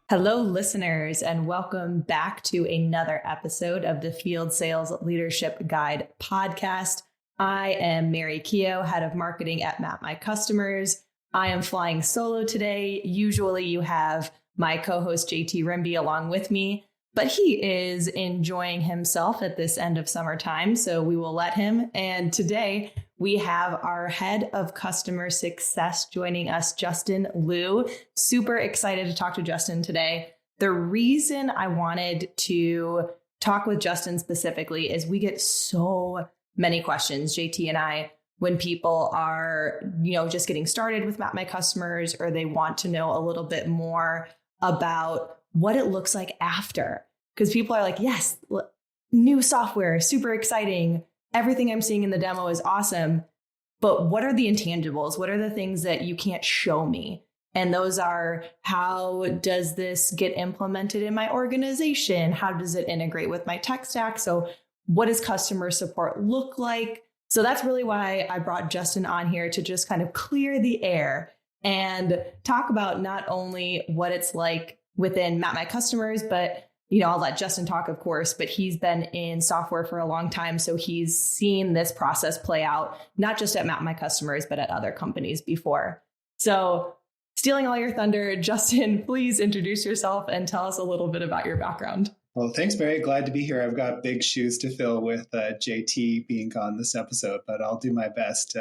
Hello, listeners, and welcome back to another episode of the Field Sales Leadership Guide podcast. I am Mary Keough, head of marketing at Map My Customers. I am flying solo today. Usually you have my co-host JT Rimby along with me, but he is enjoying himself at this end of summertime, so we will let him. And today we have our head of customer success joining us, Justin Liu. Super excited to talk to Justin today. The reason I wanted to talk with Justin specifically is we get so many questions, JT and I, when people are, just getting started with Map My Customers, or they want to know a little bit more about what it looks like after. Because people are like, yes, new software, super exciting. Everything I'm seeing in the demo is awesome, but what are the intangibles? What are the things that you can't show me? And those are, how does this get implemented in my organization? How does it integrate with my tech stack? So what does customer support look like? So that's really why I brought Justin on here, to just kind of clear the air and talk about not only what it's like within Map My Customers, but I'll let Justin talk, of course, but he's been in software for a long time. So he's seen this process play out, not just at Map My Customers, but at other companies before. So stealing all your thunder, Justin, please introduce yourself and tell us a little bit about your background. Well, thanks, Mary. Glad to be here. I've got big shoes to fill with JT being on this episode, but I'll do my best.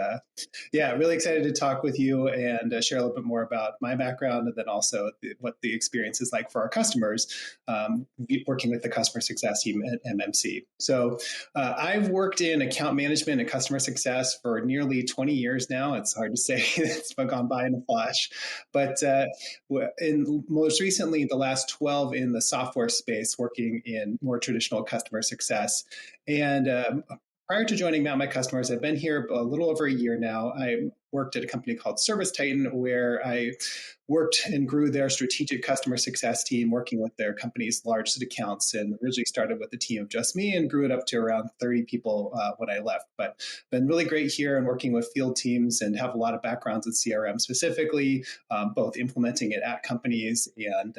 Really excited to talk with you and share a little bit more about my background, and then also what the experience is like for our customers, working with the customer success team at MMC. So I've worked in account management and customer success for nearly 20 years now. It's hard to say. It's gone by in a flash. But most recently, the last 12 in the software space, working in more traditional customer success. And prior to joining Map My Customers, I've been here a little over a year now. I worked at a company called Service Titan, where I worked and grew their strategic customer success team, working with their company's largest accounts, and originally started with a team of just me and grew it up to around 30 people when I left. But been really great here and working with field teams, and have a lot of backgrounds in CRM specifically, both implementing it at companies and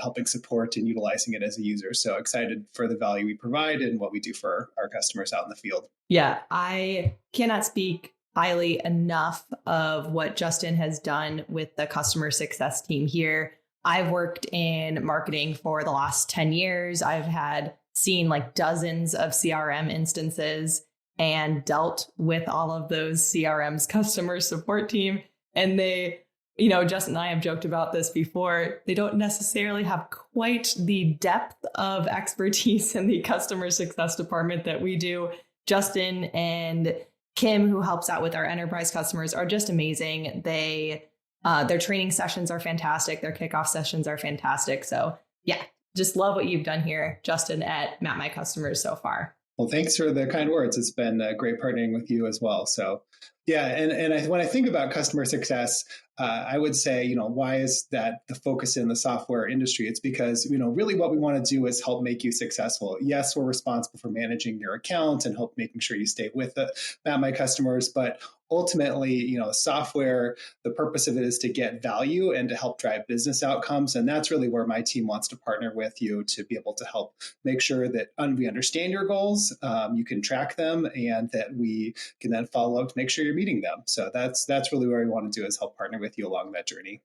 helping support and utilizing it as a user. So excited for the value we provide and what we do for our customers out in the field. Yeah, I cannot speak highly enough of what Justin has done with the customer success team here. I've worked in marketing for the last 10 years. I've seen like dozens of CRM instances and dealt with all of those CRM's customer support team. And they, Justin and I have joked about this before. They don't necessarily have quite the depth of expertise in the customer success department that we do. Justin and Kim, who helps out with our enterprise customers, are just amazing. Their training sessions are fantastic. Their kickoff sessions are fantastic. So yeah, just love what you've done here, Justin, at Map My Customers so far. Well, thanks for the kind words. It's been great partnering with you as well. So yeah, when I think about customer success, I would say, why is that the focus in the software industry? It's because, really what we want to do is help make you successful. Yes, we're responsible for managing your account and making sure you stay with Map My Customers, but ultimately, software, the purpose of it is to get value and to help drive business outcomes. And that's really where my team wants to partner with you to be able to help make sure that we understand your goals, you can track them, and that we can then follow up to make sure you're meeting them. So that's really where we want to do, is help partner with you along that journey.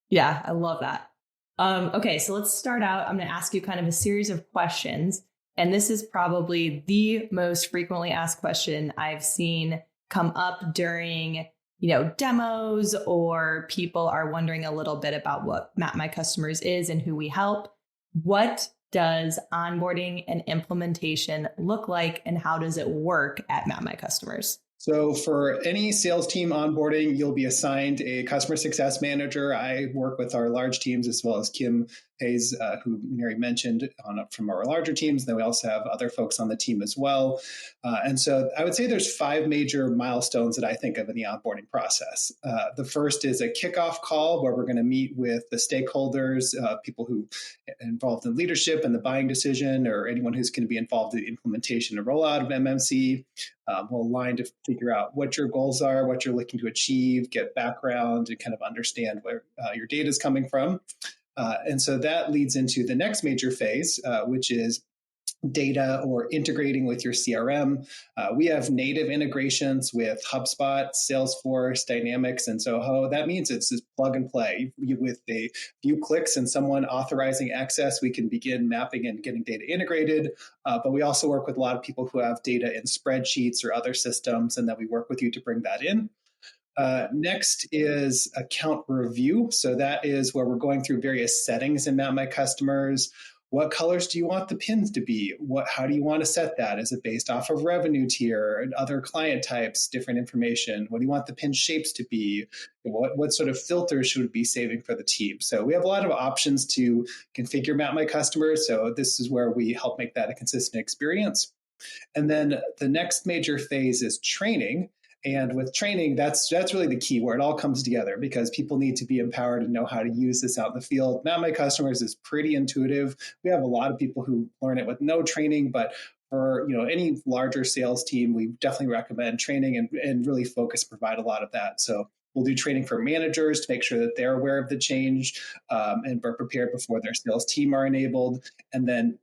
Yeah, I love that. Okay, so let's start out. I'm going to ask you kind of a series of questions. And this is probably the most frequently asked question I've seen come up during, demos, or people are wondering a little bit about what Map My Customers is and who we help. What does onboarding and implementation look like, and how does it work at Map My Customers? So for any sales team onboarding, you'll be assigned a customer success manager. I work with our large teams, as well as Kim Hayes, who Mary mentioned, from our larger teams. Then we also have other folks on the team as well. And so I would say there's 5 major milestones that I think of in the onboarding process. The first is a kickoff call, where we're going to meet with the stakeholders, people who are involved in leadership and the buying decision, or anyone who's going to be involved in the implementation and rollout of MMC. We'll align to figure out what your goals are, what you're looking to achieve, get background, and kind of understand where your data is coming from. And so that leads into the next major phase, which is data or integrating with your CRM. We have native integrations with HubSpot, Salesforce, Dynamics, and Zoho. That means it's just plug and play. With a few clicks and someone authorizing access, we can begin mapping and getting data integrated. But we also work with a lot of people who have data in spreadsheets or other systems, and then we work with you to bring that in. Next is account review. So that is where we're going through various settings in Map My Customers. What colors do you want the pins to be? How do you want to set that? Is it based off of revenue tier and other client types, different information? What do you want the pin shapes to be? What sort of filters should we be saving for the team? So we have a lot of options to configure Map My Customers. So this is where we help make that a consistent experience. And then the next major phase is training. And with training, that's really the key where it all comes together, because people need to be empowered and know how to use this out in the field. Map My Customers is pretty intuitive. We have a lot of people who learn it with no training, but for any larger sales team, we definitely recommend training and really provide a lot of that. So we'll do training for managers to make sure that they're aware of the change and are prepared before their sales team are enabled. And then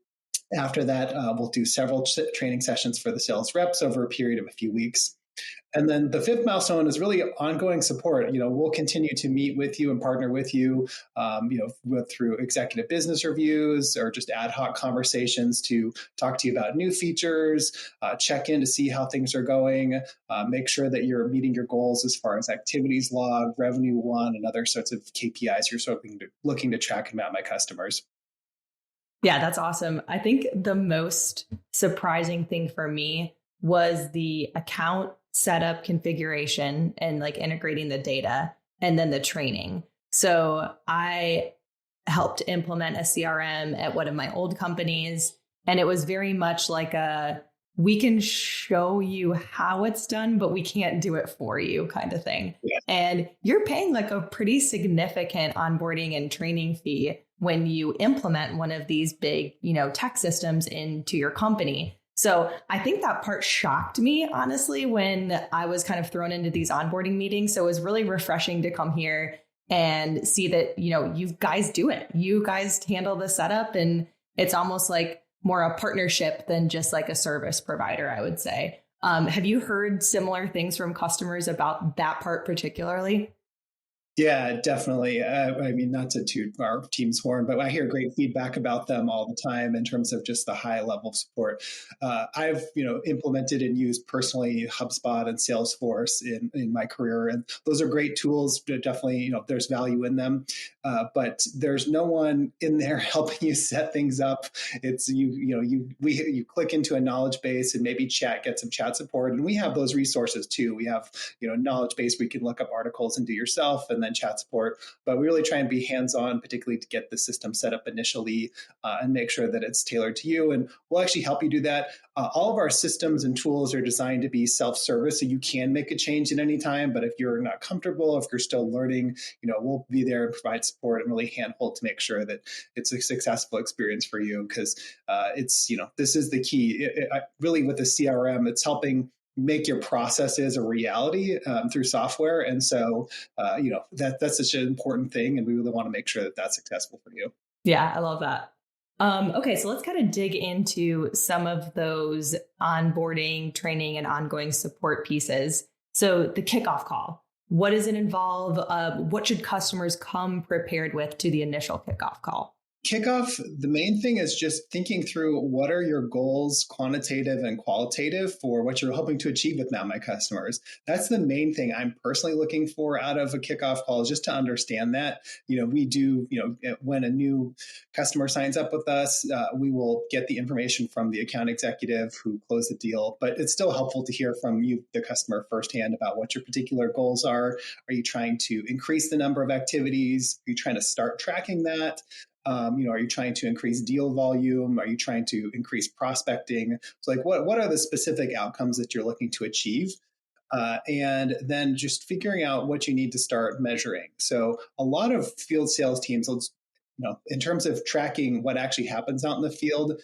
after that, we'll do several training sessions for the sales reps over a period of a few weeks. And then the fifth milestone is really ongoing support. We'll continue to meet with you and partner with you, through executive business reviews or just ad hoc conversations to talk to you about new features, check in to see how things are going, make sure that you're meeting your goals as far as activities log, revenue won, and other sorts of KPIs you're sort of looking to track and map my customers. Yeah, that's awesome. I think the most surprising thing for me was the account setup configuration and like integrating the data and then the training. So I helped implement a CRM at one of my old companies, and it was very much like we can show you how it's done, but we can't do it for you kind of thing. Yeah. And you're paying like a pretty significant onboarding and training fee when you implement one of these big, tech systems into your company. So I think that part shocked me, honestly, when I was kind of thrown into these onboarding meetings. So it was really refreshing to come here and see that, you guys do it. You guys handle the setup, and it's almost like more a partnership than just like a service provider, I would say. Have you heard similar things from customers about that part particularly? Yeah, definitely. I mean, not to toot our team's horn, but I hear great feedback about them all the time in terms of just the high level of support. I've, implemented and used personally HubSpot and Salesforce in my career, and those are great tools. Definitely, there's value in them, but there's no one in there helping you set things up. It's you click into a knowledge base and maybe get some chat support, and we have those resources too. We have knowledge base where you can look up articles and do yourself, and then chat support. But we really try and be hands-on, particularly to get the system set up initially and make sure that it's tailored to you. And we'll actually help you do that. All of our systems and tools are designed to be self-service, so you can make a change at any time. But if you're not comfortable, if you're still learning, we'll be there and provide support and really handhold to make sure that it's a successful experience for you. Because this is the key. Really, with the CRM, it's helping make your processes a reality through software. And so, that's such an important thing. And we really want to make sure that that's successful for you. Yeah, I love that. Okay, so let's kind of dig into some of those onboarding, training, and ongoing support pieces. So the kickoff call, what does it involve? What should customers come prepared with to the initial kickoff call? Kickoff, the main thing is just thinking through what are your goals, quantitative and qualitative, for what you're hoping to achieve with Map My Customers. That's the main thing I'm personally looking for out of a kickoff call, is just to understand that. We do, when a new customer signs up with us, we will get the information from the account executive who closed the deal, but it's still helpful to hear from you, the customer, firsthand about what your particular goals are. Are you trying to increase the number of activities? Are you trying to start tracking that? Are you trying to increase deal volume? Are you trying to increase prospecting? So what are the specific outcomes that you're looking to achieve? And then just figuring out what you need to start measuring. So a lot of field sales teams, in terms of tracking what actually happens out in the field,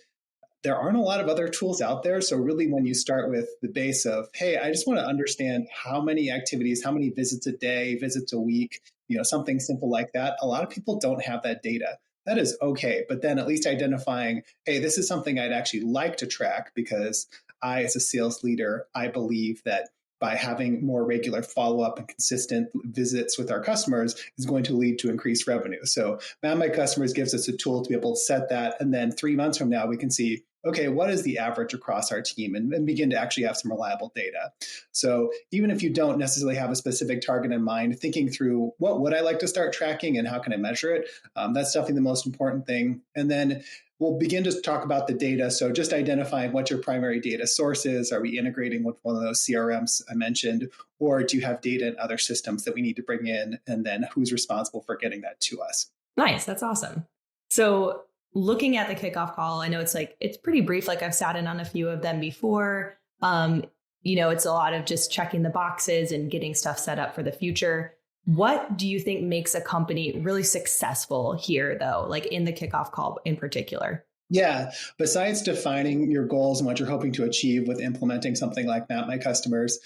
there aren't a lot of other tools out there. So really when you start with the base of, hey, I just want to understand how many activities, how many visits a day, visits a week, something simple like that. A lot of people don't have that data. That is okay. But then at least identifying, hey, this is something I'd actually like to track because I, as a sales leader, I believe that by having more regular follow-up and consistent visits with our customers is going to lead to increased revenue. So Map My Customers gives us a tool to be able to set that. And then 3 months from now, we can see, okay, what is the average across our team and begin to actually have some reliable data. So even if you don't necessarily have a specific target in mind, thinking through what would I like to start tracking and how can I measure it, that's definitely the most important thing. And then we'll begin to talk about the data. So just identifying what your primary data source is. Are we integrating with one of those CRMs I mentioned? Or do you have data in other systems that we need to bring in? And then who's responsible for getting that to us? Nice. That's awesome. So looking at the kickoff call, I know it's pretty brief. Like I've sat in on a few of them before. It's a lot of just checking the boxes and getting stuff set up for the future. What do you think makes a company really successful here, though, like in the kickoff call in particular? Yeah. Besides defining your goals and what you're hoping to achieve with implementing something like Map My Customers,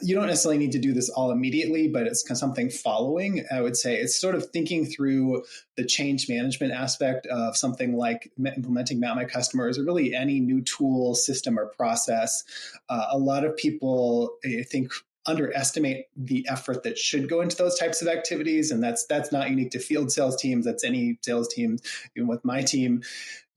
you don't necessarily need to do this all immediately, but it's something following. I would say it's sort of thinking through the change management aspect of something like implementing Map My Customers or really any new tool, system, or process. A lot of people, I think, underestimate the effort that should go into those types of activities. And that's not unique to field sales teams. That's any sales team, even with my team.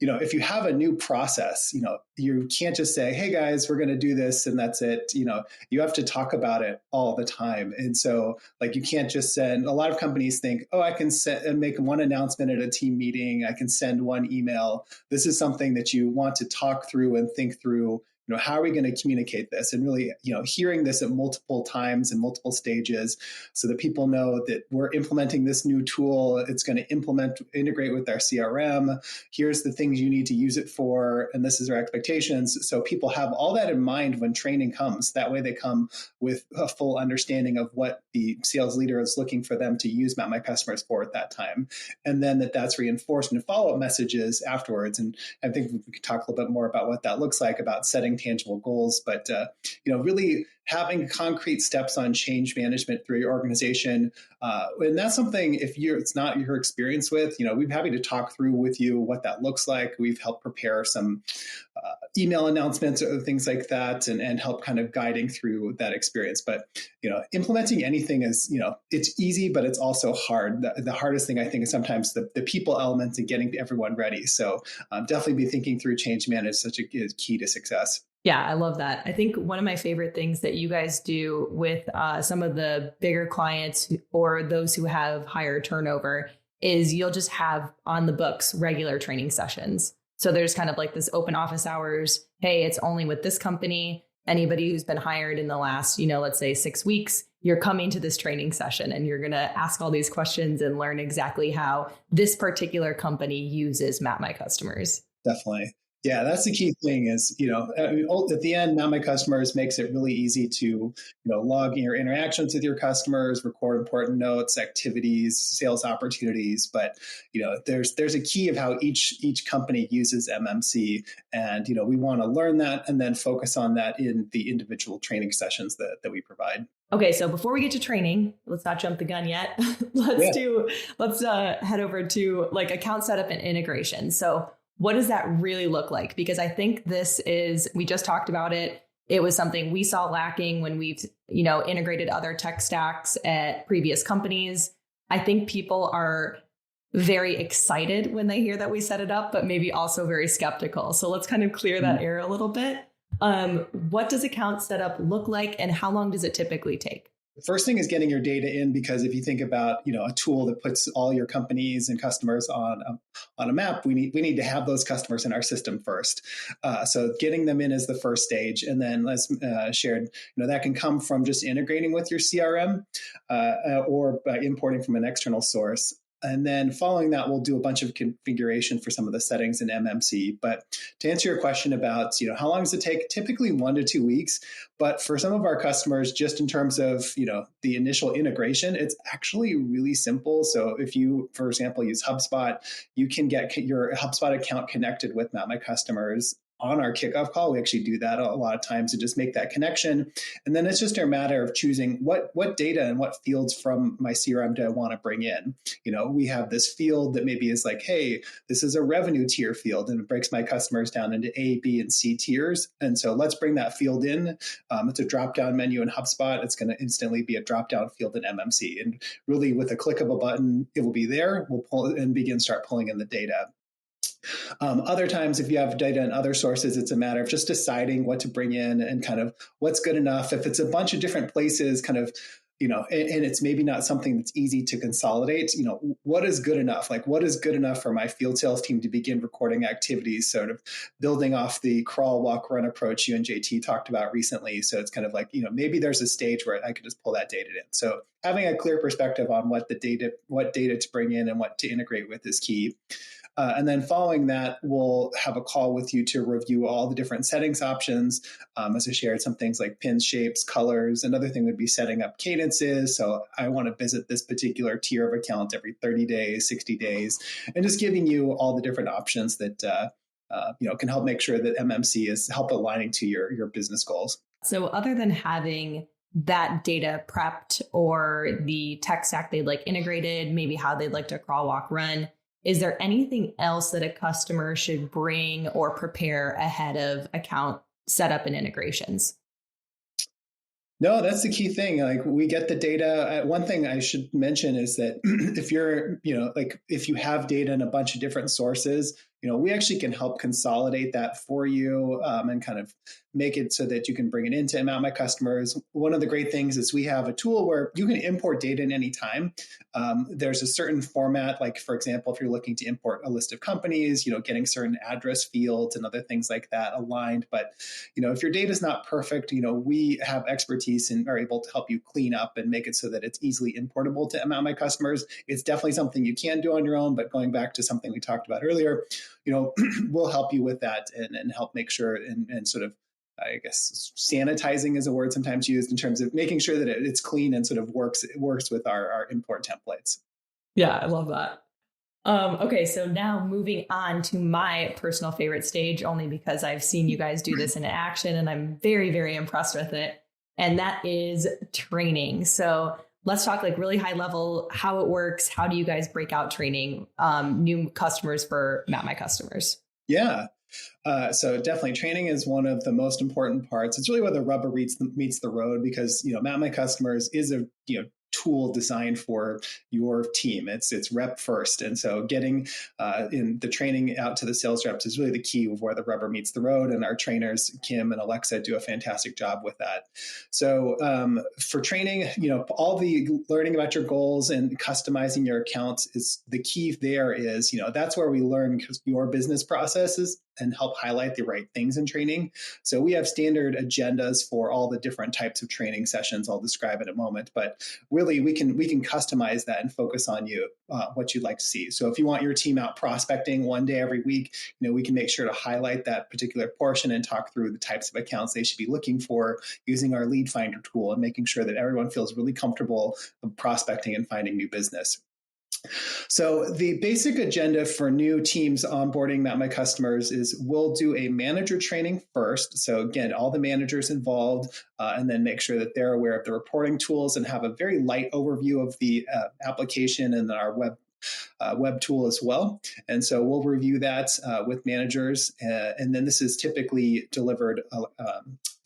If you have a new process, you can't just say, hey guys, we're going to do this and that's it. You have to talk about it all the time. And so you can't just send, a lot of companies think, oh, I can make one announcement at a team meeting. I can send one email. This is something that you want to talk through and think through. How are we going to communicate this? And really, hearing this at multiple times and multiple stages so that people know that we're implementing this new tool. It's going to integrate with our CRM. Here's the things you need to use it for. And this is our expectations. So people have all that in mind when training comes. That way they come with a full understanding of what the sales leader is looking for them to use Map My Customers for at that time. And then that's reinforced in follow-up messages afterwards. And I think we could talk a little bit more about what that looks like, about setting tangible goals, but really having concrete steps on change management through your organization. And that's something, if it's not your experience with, we'd be happy to talk through with you what that looks like. We've helped prepare some email announcements or things like that and help kind of guiding through that experience. But, implementing anything is, it's easy, but it's also hard. The hardest thing I think is sometimes the people element and getting everyone ready. So definitely be thinking through change management is such a key to success. Yeah, I love that. I think one of my favorite things that you guys do with some of the bigger clients or those who have higher turnover is you'll just have on the books regular training sessions. So there's kind of like this open office hours. Hey, it's only with this company. Anybody who's been hired in the last, let's say 6 weeks, you're coming to this training session and you're going to ask all these questions and learn exactly how this particular company uses Map My Customers. Definitely. Yeah, that's the key thing is, at the end, Map My Customers makes it really easy to, log in your interactions with your customers, record important notes, activities, sales opportunities. But, there's a key of how each company uses MMC. And, we want to learn that and then focus on that in the individual training sessions that we provide. Okay, so before we get to training, let's not jump the gun yet. Let's head over to account setup and integration. So what does that really look like? Because I think we just talked about it. It was something we saw lacking when we've, integrated other tech stacks at previous companies. I think people are very excited when they hear that we set it up, but maybe also very skeptical. So let's kind of clear that air a little bit. What does account setup look like and how long does it typically take? The first thing is getting your data in, because if you think about, a tool that puts all your companies and customers on a map, we need to have those customers in our system first. So getting them in is the first stage. And then as shared, that can come from just integrating with your CRM or by importing from an external source. And then following that, we'll do a bunch of configuration for some of the settings in MMC. But to answer your question about, how long does it take? Typically 1 to 2 weeks. But for some of our customers, just in terms of, the initial integration, it's actually really simple. So if you, for example, use HubSpot, you can get your HubSpot account connected with Map My Customers on our kickoff call. We actually do that a lot of times to just make that connection. And then it's just a matter of choosing what data and what fields from my CRM do I want to bring in. We have this field that maybe is like, hey, this is a revenue tier field, and it breaks my customers down into A, B, and C tiers. And so let's bring that field in. It's a drop-down menu in HubSpot. It's going to instantly be a drop-down field in MMC. And really with a click of a button, it will be there. We'll pull and start pulling in the data. Other times, if you have data in other sources, it's a matter of just deciding what to bring in and kind of what's good enough. If it's a bunch of different places, kind of, and it's maybe not something that's easy to consolidate, what is good enough? Like, what is good enough for my field sales team to begin recording activities, sort of building off the crawl, walk, run approach you and JT talked about recently. So it's kind of like, maybe there's a stage where I could just pull that data in. So having a clear perspective on what data to bring in and what to integrate with is key. And then following that, we'll have a call with you to review all the different settings options. As I shared, some things like pins, shapes, colors. Another thing would be setting up cadences. So I want to visit this particular tier of account every 30 days, 60 days, and just giving you all the different options that can help make sure that MMC is help aligning to your business goals. So other than having that data prepped or the tech stack they'd like integrated, maybe how they'd like to crawl, walk, run, is there anything else that a customer should bring or prepare ahead of account setup and integrations? No, that's the key thing. Like, we get the data. One thing I should mention is that if you're, if you have data in a bunch of different sources, we actually can help consolidate that for you and kind of make it so that you can bring it into Map My Customers. One of the great things is we have a tool where you can import data in any time. There's a certain format, like, for example, if you're looking to import a list of companies, getting certain address fields and other things like that aligned. But, if your data is not perfect, we have expertise and are able to help you clean up and make it so that it's easily importable to Map My Customers. It's definitely something you can do on your own, but going back to something we talked about earlier, we'll help you with that and help make sure and sort of, I guess, sanitizing is a word sometimes used in terms of making sure that it's clean and sort of works with our import templates. Yeah, I love that. Okay, so now moving on to my personal favorite stage, only because I've seen you guys do this in action and I'm very, very impressed with it. And that is training. So let's talk like really high level, how it works. How do you guys break out training new customers for Map My Customers? Yeah. So definitely training is one of the most important parts. It's really where the rubber meets the road, because, Map My Customers is a, tool designed for your team. It's rep first. And so getting in the training out to the sales reps is really the key of where the rubber meets the road. And our trainers, Kim and Alexa, do a fantastic job with that. So for training, all the learning about your goals and customizing your accounts is the key there is, that's where we learn your business processes and help highlight the right things in training. So we have standard agendas for all the different types of training sessions I'll describe in a moment, but really we can customize that and focus on you, what you'd like to see. So if you want your team out prospecting one day every week, we can make sure to highlight that particular portion and talk through the types of accounts they should be looking for using our lead finder tool and making sure that everyone feels really comfortable prospecting and finding new business. So the basic agenda for new teams onboarding Map My Customers is we'll do a manager training first. So again, all the managers involved, and then make sure that they're aware of the reporting tools and have a very light overview of the application and our web tool as well. And so we'll review that with managers. And then this is typically delivered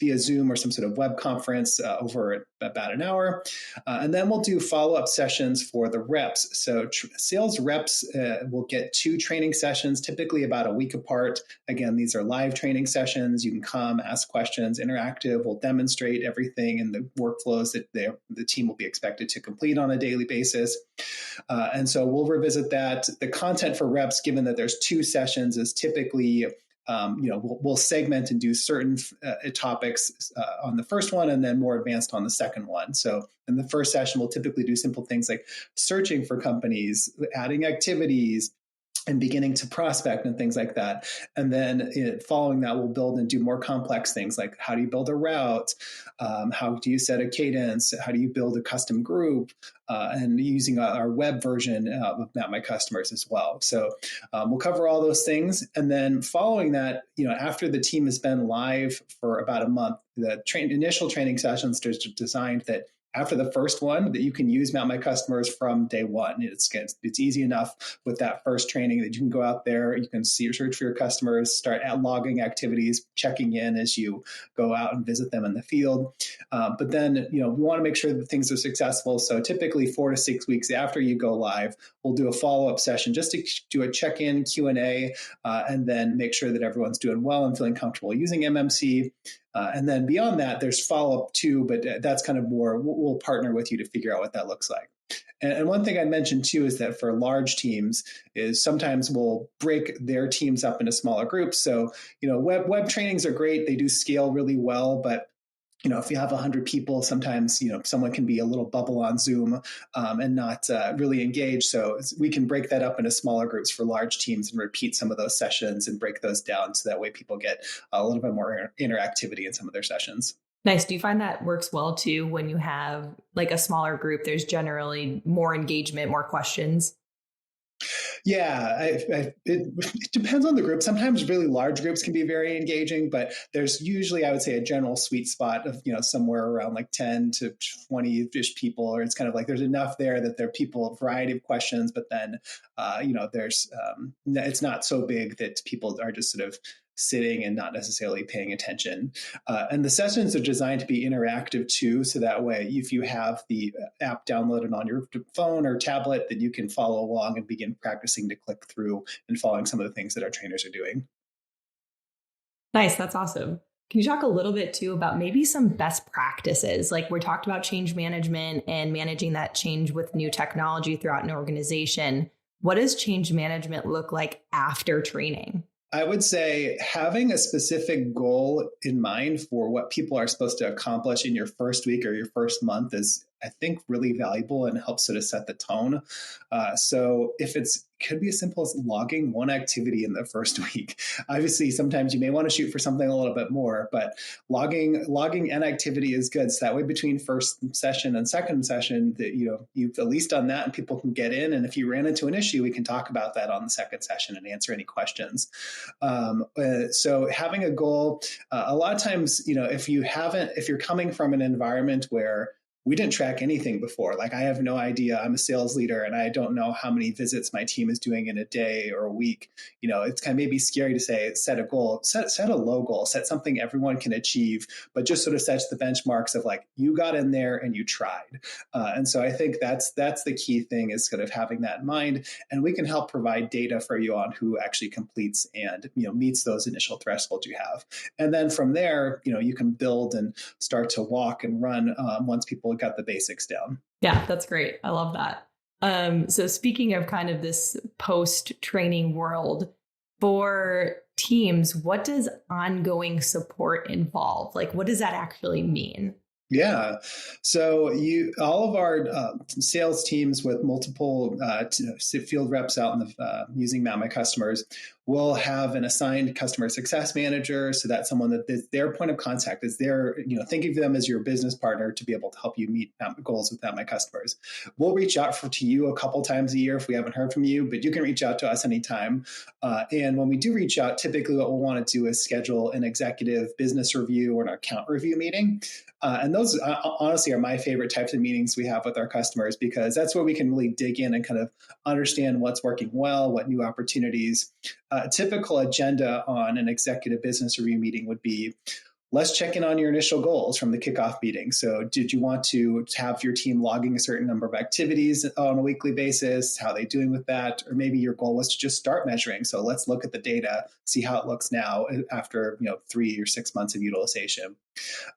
via Zoom or some sort of web conference over about an hour. And then we'll do follow-up sessions for the reps. So sales reps will get 2 training sessions, typically about a week apart. Again, these are live training sessions. You can come, ask questions, interactive. We'll demonstrate everything and the workflows that the team will be expected to complete on a daily basis. And so we'll revisit that. The content for reps, given that there's 2 sessions, is typically we'll segment and do certain topics on the first one and then more advanced on the second one. So in the first session, we'll typically do simple things like searching for companies, adding activities, and beginning to prospect and things like that. And then following that, we'll build and do more complex things like how do you build a route? How do you set a cadence? How do you build a custom group? And using our web version of Map My Customers as well. So we'll cover all those things. And then following that, after the team has been live for about a month, the initial training sessions are designed that after the first one, that you can use Map My Customers from day one. It's easy enough with that first training that you can go out there, you can search for your customers, start logging activities, checking in as you go out and visit them in the field. But then, we want to make sure that things are successful. So typically 4 to 6 weeks after you go live, we'll do a follow-up session just to do a check-in Q&A, and then make sure that everyone's doing well and feeling comfortable using MMC. And then beyond that, there's follow-up too, but that's kind of more, we'll partner with you to figure out what that looks like. And one thing I mentioned too is that for large teams is sometimes we'll break their teams up into smaller groups. So, web trainings are great. They do scale really well, but if you have 100 people, sometimes, someone can be a little bubble on Zoom and not really engage. So we can break that up into smaller groups for large teams and repeat some of those sessions and break those down. So that way people get a little bit more interactivity in some of their sessions. Nice. Do you find that works well too when you have like a smaller group? There's generally more engagement, more questions. Yeah, it depends on the group. Sometimes really large groups can be very engaging, but there's usually, I would say, a general sweet spot of, somewhere around like 10 to 20-ish people, or it's kind of like there's enough there that there are people, a variety of questions, but then, there's, it's not so big that people are just sort of sitting and not necessarily paying attention. And the sessions are designed to be interactive too. So that way, if you have the app downloaded on your phone or tablet, that you can follow along and begin practicing to click through and following some of the things that our trainers are doing. Nice. That's awesome. Can you talk a little bit too about maybe some best practices? Like we talked about change management and managing that change with new technology throughout an organization. What does change management look like after training? I would say having a specific goal in mind for what people are supposed to accomplish in your first week or your first month is, I think, really valuable and helps sort of set the tone. So if could be as simple as logging one activity in the first week. Obviously, sometimes you may want to shoot for something a little bit more, but logging an activity is good. So that way, between first session and second session, that you've at least done that, and people can get in. And if you ran into an issue, we can talk about that on the second session and answer any questions. So having a goal, a lot of times, if you're coming from an environment where we didn't track anything before. Like I have no idea. I'm a sales leader and I don't know how many visits my team is doing in a day or a week. It's kind of maybe scary to say, set a goal, set a low goal, set something everyone can achieve, but just sort of sets the benchmarks of like, you got in there and you tried. And so I think that's the key thing is sort of having that in mind. And we can help provide data for you on who actually completes and, meets those initial thresholds you have. And then from there, you can build and start to walk and run once people got the basics down. Yeah, that's great. I love that. So speaking of kind of this post-training world, for teams, what does ongoing support involve? Like, what does that actually mean? Yeah. So all of our sales teams with multiple field reps out in the using Map My Customers will have an assigned customer success manager. So that's someone that is their point of contact, is their, think of them as your business partner to be able to help you meet goals with Map My Customers. We'll reach out to you a couple times a year if we haven't heard from you, but you can reach out to us anytime. And when we do reach out, typically what we'll want to do is schedule an executive business review or an account review meeting. And those honestly are my favorite types of meetings we have with our customers, because that's where we can really dig in and kind of understand what's working well, what new opportunities. A typical agenda on an executive business review meeting would be, let's check in on your initial goals from the kickoff meeting. So did you want to have your team logging a certain number of activities on a weekly basis? How are they doing with that? Or maybe your goal was to just start measuring. So let's look at the data, see how it looks now after 3 or 6 months of utilization.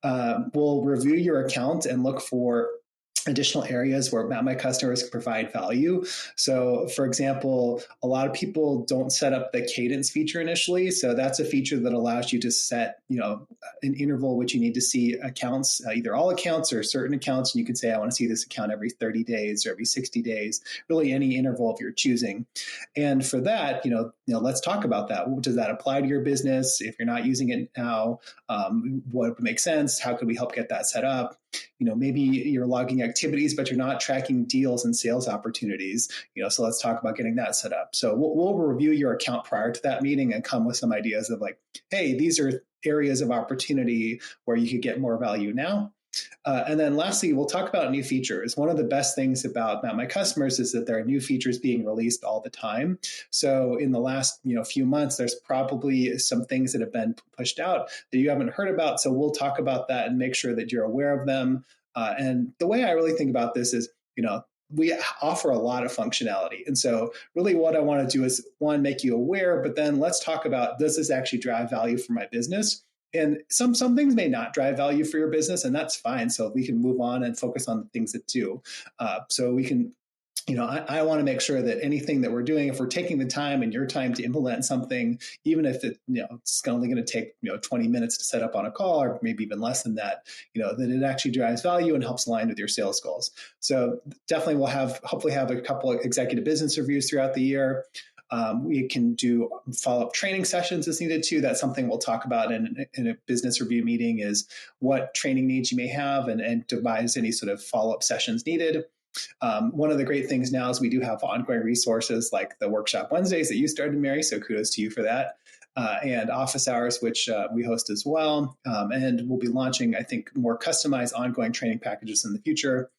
We'll review your account and look for additional areas where Map My Customers can provide value. So for example, a lot of people don't set up the cadence feature initially. So that's a feature that allows you to set, an interval which you need to see accounts, either all accounts or certain accounts. And you can say, I want to see this account every 30 days or every 60 days, really any interval if you're choosing. And for that, let's talk about that. Does that apply to your business? If you're not using it now, what would make sense? How could we help get that set up? Maybe you're logging activities, but you're not tracking deals and sales opportunities. So let's talk about getting that set up. So we'll review your account prior to that meeting and come with some ideas of like, hey, these are areas of opportunity where you could get more value now. And then lastly, we'll talk about new features. One of the best things about Map My Customers is that there are new features being released all the time. So in the last few months, there's probably some things that have been pushed out that you haven't heard about. So we'll talk about that and make sure that you're aware of them. And the way I really think about this is, we offer a lot of functionality. And so really what I want to do is, one, make you aware, but then let's talk about, does this actually drive value for my business? And some things may not drive value for your business, and that's fine. So we can move on and focus on the things that do. So we can, I want to make sure that anything that we're doing, if we're taking the time and your time to implement something, even if it's only going to take 20 minutes to set up on a call, or maybe even less than that, that it actually drives value and helps align with your sales goals. So definitely we'll hopefully have a couple of executive business reviews throughout the year. We can do follow-up training sessions as needed too. That's something we'll talk about in a business review meeting, is what training needs you may have and devise any sort of follow-up sessions needed. One of the great things now is we do have ongoing resources like the Workshop Wednesdays that you started, Mary, so kudos to you for that. And office hours, which we host as well. And we'll be launching, I think, more customized ongoing training packages in the future.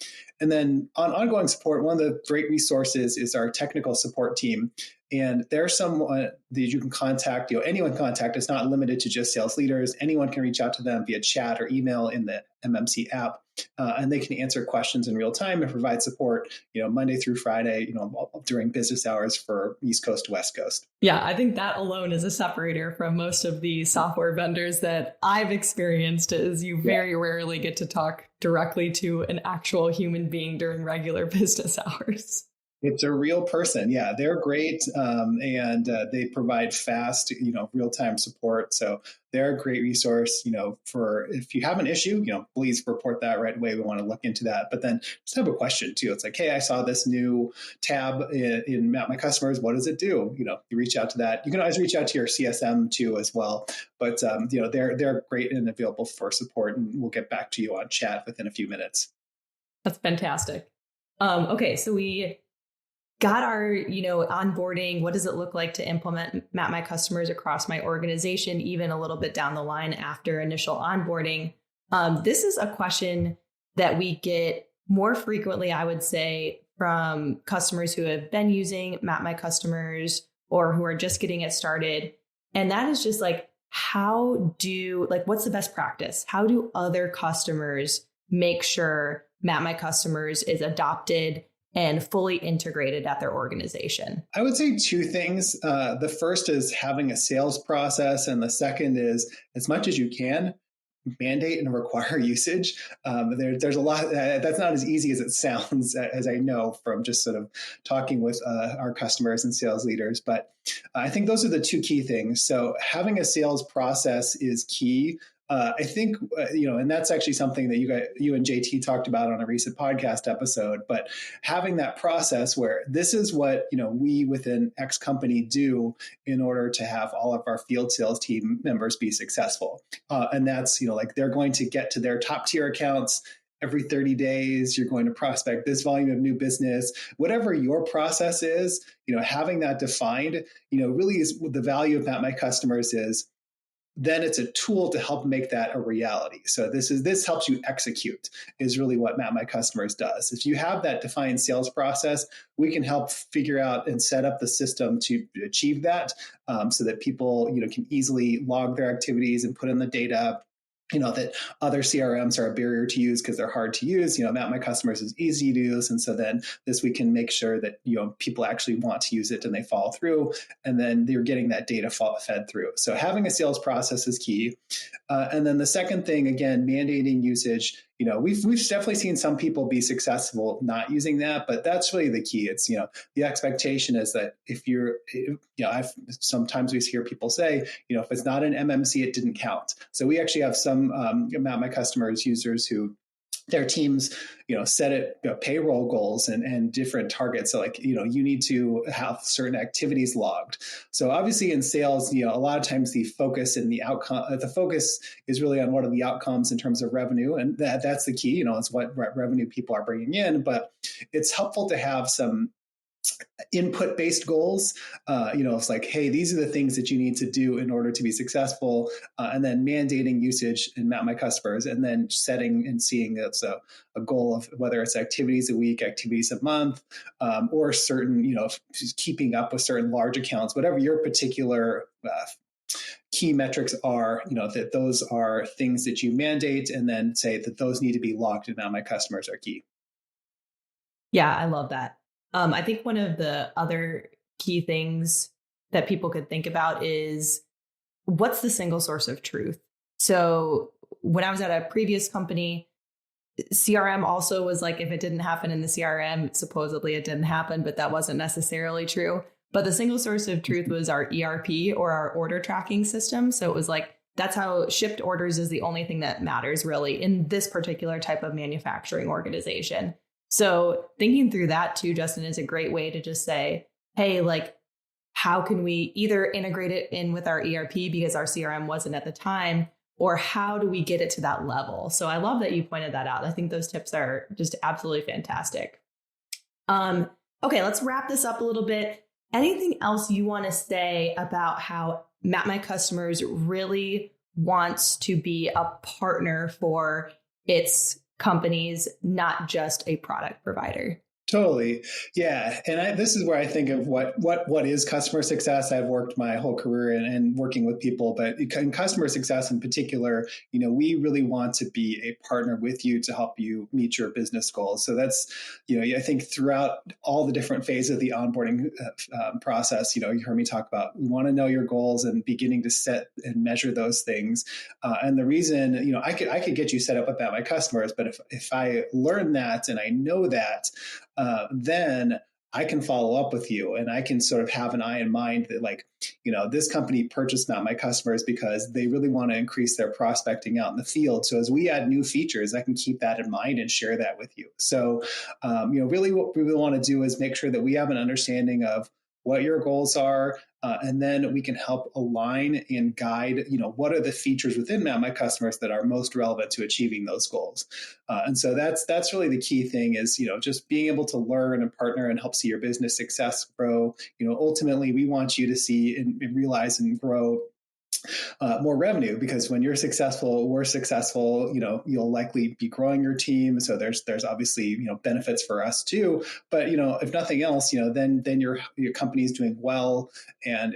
And then on ongoing support, one of the great resources is our technical support team. And there's someone that you can contact, anyone contact. It's not limited to just sales leaders. Anyone can reach out to them via chat or email in the MMC app. And they can answer questions in real time and provide support, Monday through Friday, during business hours for East Coast to West Coast. Yeah, I think that alone is a separator from most of the software vendors that I've experienced, is you very rarely get to talk directly to an actual human being during regular business hours. It's a real person. Yeah, they're great. And they provide fast, real-time support. So they're a great resource, for if you have an issue, please report that right away. We want to look into that. But then just have a question too. It's like, hey, I saw this new tab in Map My Customers. What does it do? You reach out to that. You can always reach out to your CSM too as well. But, they're great and available for support. And we'll get back to you on chat within a few minutes. That's fantastic. Okay, so we got our, onboarding. What does it look like to implement Map My Customers across my organization, even a little bit down the line after initial onboarding? This is a question that we get more frequently, I would say, from customers who have been using Map My Customers or who are just getting it started. And that is just like, what's the best practice? How do other customers make sure Map My Customers is adopted and fully integrated at their organization? I would say two things. The first is having a sales process. And the second is, as much as you can, mandate and require usage. There's a lot, that's not as easy as it sounds, as I know from just sort of talking with our customers and sales leaders. But I think those are the two key things. So having a sales process is key. I think, and that's actually something that you and JT talked about on a recent podcast episode, but having that process where this is what, we within X company do in order to have all of our field sales team members be successful. And that's, they're going to get to their top tier accounts every 30 days. You're going to prospect this volume of new business, whatever your process is, having that defined, really is the value of Map My Customers is. Then it's a tool to help make that a reality. So this helps you execute is really what Map My Customers does. If you have that defined sales process, we can help figure out and set up the system to achieve that, so that people can easily log their activities and put in the data. That other CRMs are a barrier to use because they're hard to use. Map My Customers is easy to use. And so then we can make sure that, people actually want to use it and they follow through, and then they're getting that data fed through. So having a sales process is key. And then the second thing, again, mandating usage. we've definitely seen some people be successful not using that, but that's really the key. It's, the expectation is that if sometimes we hear people say, if it's not an MMC, it didn't count. So we actually have some my customers, users who their teams, set it payroll goals and different targets. So you need to have certain activities logged. So obviously in sales, a lot of times the focus and the outcome, the focus is really on what are the outcomes in terms of revenue. And that's the key, it's what revenue people are bringing in, but it's helpful to have some input-based goals. It's like, hey, these are the things that you need to do in order to be successful, and then mandating usage and Map My Customers, and then setting and seeing that's a goal of whether it's activities a week, activities a month, or certain, keeping up with certain large accounts, whatever your particular key metrics are, that those are things that you mandate, and then say that those need to be locked and Map My Customers are key. Yeah, I love that. I think one of the other key things that people could think about is what's the single source of truth? So when I was at a previous company, CRM also was like, if it didn't happen in the CRM, supposedly it didn't happen, but that wasn't necessarily true. But the single source of truth was our ERP, or our order tracking system. So it was like, that's how shipped orders is the only thing that matters really in this particular type of manufacturing organization. So thinking through that too, Justin, is a great way to just say, hey, how can we either integrate it in with our ERP because our CRM wasn't at the time, or how do we get it to that level? So I love that you pointed that out. I think those tips are just absolutely fantastic. Okay, let's wrap this up a little bit. Anything else you want to say about how Map My Customers really wants to be a partner for its companies, not just a product provider? Totally. Yeah. And this is where I think of what is customer success. I've worked my whole career in working with people, but in customer success in particular, we really want to be a partner with you to help you meet your business goals. So that's, I think throughout all the different phases of the onboarding process, you heard me talk about, we want to know your goals and beginning to set and measure those things. And the reason, I could get you set up with My Customers, but if I learn that and I know that, then I can follow up with you and I can sort of have an eye in mind that this company purchased Map My Customers because they really want to increase their prospecting out in the field. So as we add new features, I can keep that in mind and share that with you. So, really what we really want to do is make sure that we have an understanding of what your goals are, and then we can help align and guide, what are the features within Map My Customers that are most relevant to achieving those goals. And so that's really the key thing is, just being able to learn and partner and help see your business success grow. Ultimately, we want you to see and realize and grow more revenue, because when you're successful, we're successful, you'll likely be growing your team. So there's obviously, benefits for us too, but, if nothing else, then your company is doing well. And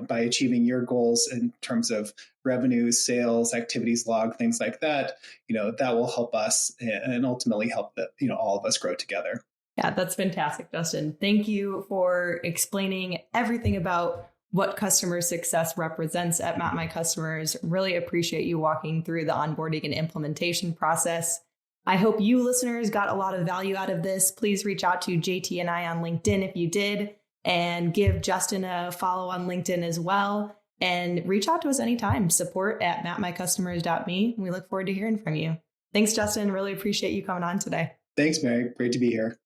by achieving your goals in terms of revenue, sales, activities log, things like that, that will help us and ultimately help all of us grow together. Yeah, that's fantastic, Justin. Thank you for explaining everything about what customer success represents at Map My Customers. Really appreciate you walking through the onboarding and implementation process. I hope you listeners got a lot of value out of this. Please reach out to JT and I on LinkedIn if you did, and give Justin a follow on LinkedIn as well. And reach out to us anytime. support@mapmycustomers.me. We look forward to hearing from you. Thanks, Justin. Really appreciate you coming on today. Thanks, Mary. Great to be here.